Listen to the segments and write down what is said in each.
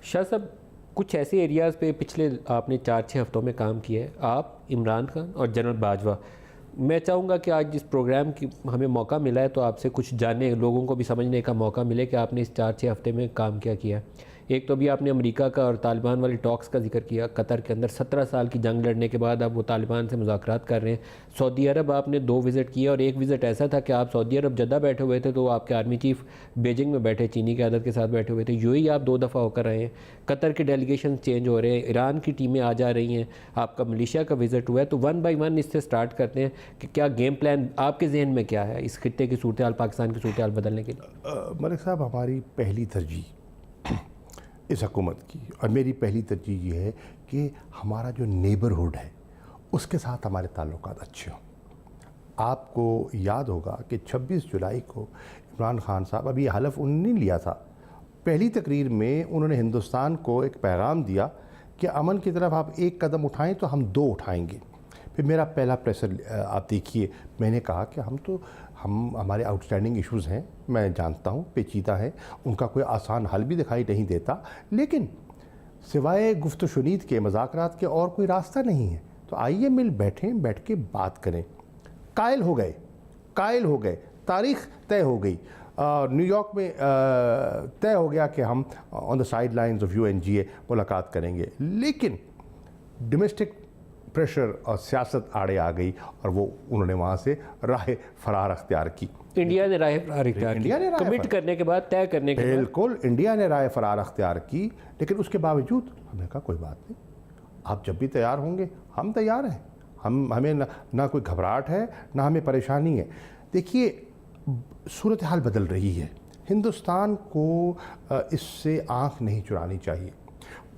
شاہ صاحب کچھ ایسے ایریاز پہ پچھلے آپ نے 4-6 ہفتوں میں کام کیا ہے، آپ، عمران خان اور جنرل باجوہ. میں چاہوں گا کہ آج جس پروگرام کی ہمیں موقع ملا ہے تو آپ سے کچھ جاننے، لوگوں کو بھی سمجھنے کا موقع ملے کہ آپ نے اس 4-6 ہفتے میں کام کیا ہے. ایک تو ابھی آپ نے امریکہ کا اور طالبان والی ٹاکس کا ذکر کیا. قطر کے اندر 17 سال کی جنگ لڑنے کے بعد اب وہ طالبان سے مذاکرات کر رہے ہیں. سعودی عرب آپ نے 2 وزٹ کیا، اور ایک وزٹ ایسا تھا کہ آپ سعودی عرب جدہ بیٹھے ہوئے تھے تو آپ کے آرمی چیف بیجنگ میں بیٹھے چینی قیادت کے ساتھ بیٹھے ہوئے تھے. یوں ہی آپ 2 دفعہ ہو کر رہے ہیں. قطر کے ڈیلیگیشن چینج ہو رہے ہیں، ایران کی ٹیمیں آ جا رہی ہیں، آپ کا ملیشیا کا وزٹ ہوا ہے. تو 1 بائی 1 اس سے سٹارٹ کرتے ہیں کہ کیا گیم پلان آپ کے ذہن میں کیا ہے اس خطے کی صورتحال، پاکستان کی صورتحال بدلنے کے لیے؟ ملک صاحب، ہماری پہلی ترجیح اس حکومت کی اور میری پہلی ترجیح یہ ہے کہ ہمارا جو نیبرہڈ ہے اس کے ساتھ ہمارے تعلقات اچھے ہوں. آپ کو یاد ہوگا کہ 26 جولائی کو عمران خان صاحب، ابھی یہ حلف انہوں نے نہیں لیا تھا، پہلی تقریر میں انہوں نے ہندوستان کو ایک پیغام دیا کہ امن کی طرف آپ 1 قدم اٹھائیں تو ہم 2 اٹھائیں گے. پھر میرا پہلا پریسر آپ دیکھیے، میں نے کہا کہ ہمارے آؤٹ اسٹینڈنگ ایشوز ہیں، میں جانتا ہوں پیچیدہ ہیں، ان کا کوئی آسان حل بھی دکھائی نہیں دیتا، لیکن سوائے گفت و شنید کے، مذاکرات کے اور کوئی راستہ نہیں ہے. تو آئیے بیٹھ کے بات کریں. قائل ہو گئے، تاریخ طے ہو گئی. نیو یارک میں طے ہو گیا کہ ہم on the side lines of UNGA ملاقات کریں گے، لیکن ڈومیسٹک پریشر اور سیاست آڑے آ گئی اور انہوں نے وہاں سے راہ فرار اختیار کی. انڈیا نے راہ فرار اختیار کی، کمٹ کرنے کے بعد، طے کرنے کے بعد. بالکل، انڈیا نے راہ فرار اختیار کی، لیکن اس کے باوجود ہم نے کہا کوئی بات نہیں، آپ جب بھی تیار ہوں گے ہم تیار ہیں. ہمیں نہ کوئی گھبراہٹ ہے، نہ ہمیں پریشانی ہے. دیکھیے، صورتحال بدل رہی ہے، ہندوستان کو اس سے آنکھ نہیں چرانی چاہیے.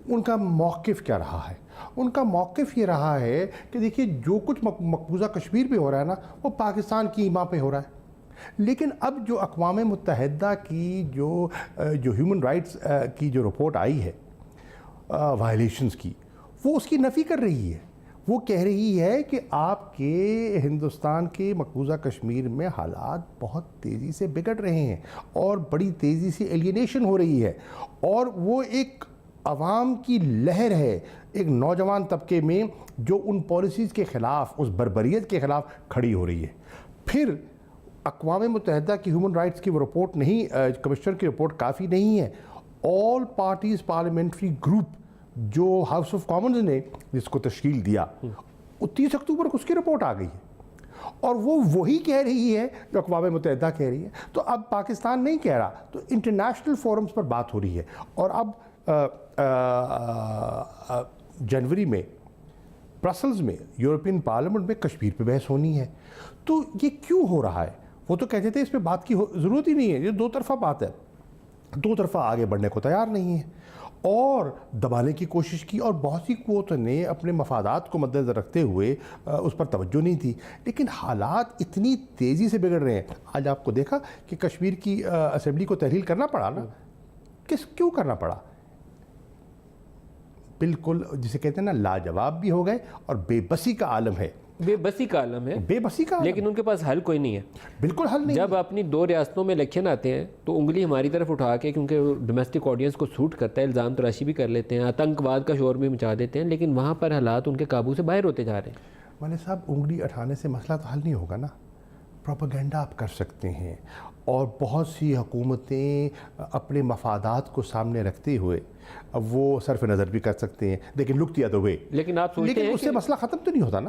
ان کا موقف کیا رہا ہے؟ ان کا موقف یہ رہا ہے کہ دیکھیے، جو کچھ مقبوضہ کشمیر پہ ہو رہا ہے نا، وہ پاکستان کی ایما پہ ہو رہا ہے. لیکن اب جو اقوام متحدہ کی جو ہیومن رائٹس کی جو رپورٹ آئی ہے وائلیشنز کی، وہ اس کی نفی کر رہی ہے. وہ کہہ رہی ہے کہ آپ کے ہندوستان کے مقبوضہ کشمیر میں حالات بہت تیزی سے بگڑ رہے ہیں اور بڑی تیزی سے ایلینیشن ہو رہی ہے، اور وہ ایک عوام کی لہر ہے، ایک نوجوان طبقے میں جو ان پالیسیز کے خلاف، اس بربریت کے خلاف کھڑی ہو رہی ہے. پھر اقوام متحدہ کی ہیومن رائٹس کی وہ رپورٹ نہیں، کمشنر کی رپورٹ کافی نہیں ہے. آل پارٹیز پارلیمنٹری گروپ جو ہاؤس آف کامنز نے جس کو تشکیل دیا، 30 اکتوبر کو اس کی رپورٹ آ گئی ہے، اور وہی کہہ رہی ہے جو اقوام متحدہ کہہ رہی ہے. تو اب پاکستان نہیں کہہ رہا، تو انٹرنیشنل فورمز پر بات ہو رہی ہے. اور اب جنوری میں برسلز میں یورپین پارلیمنٹ میں کشمیر پہ بحث ہونی ہے. تو یہ کیوں ہو رہا ہے؟ وہ تو کہتے تھے اس پہ بات کی ضرورت ہی نہیں ہے، یہ 2 طرفہ بات ہے. 2 طرفہ آگے بڑھنے کو تیار نہیں ہے، اور دبانے کی کوشش کی، اور بہت سی قوتوں نے اپنے مفادات کو مد نظر رکھتے ہوئے اس پر توجہ نہیں تھی. لیکن حالات اتنی تیزی سے بگڑ رہے ہیں. آج آپ کو دیکھا کہ کشمیر کی اسمبلی کو تحلیل کرنا پڑا نا. کیوں کرنا پڑا؟ بالکل جسے کہتے ہیں نا، لاجواب بھی ہو گئے اور بے بسی کا عالم ہے. بے بسی کا عالم ہے، بے بسی کا عالم. لیکن ان کے پاس حل کوئی نہیں ہے. بالکل حل نہیں. جب اپنی 2 ریاستوں میں الیکشن آتے ہیں تو انگلی ہماری طرف اٹھا کے، کیونکہ ڈومیسٹک آڈینس کو سوٹ کرتا ہے، الزام تراشی بھی کر لیتے ہیں، آتنکواد کا شور بھی مچا دیتے ہیں، لیکن وہاں پر حالات ان کے قابو سے باہر ہوتے جا رہے ہیں. مولوی صاحب، انگلی اٹھانے سے مسئلہ تو حل نہیں ہوگا نا. پروپیگنڈا آپ کر سکتے ہیں، اور بہت سی حکومتیں اپنے مفادات کو سامنے رکھتے ہوئے وہ صرف نظر بھی کر سکتے ہیں، لیکن لک دی ادر وے. لیکن آپ سوچتے ہیں اس سے مسئلہ ختم تو نہیں ہوتا نا.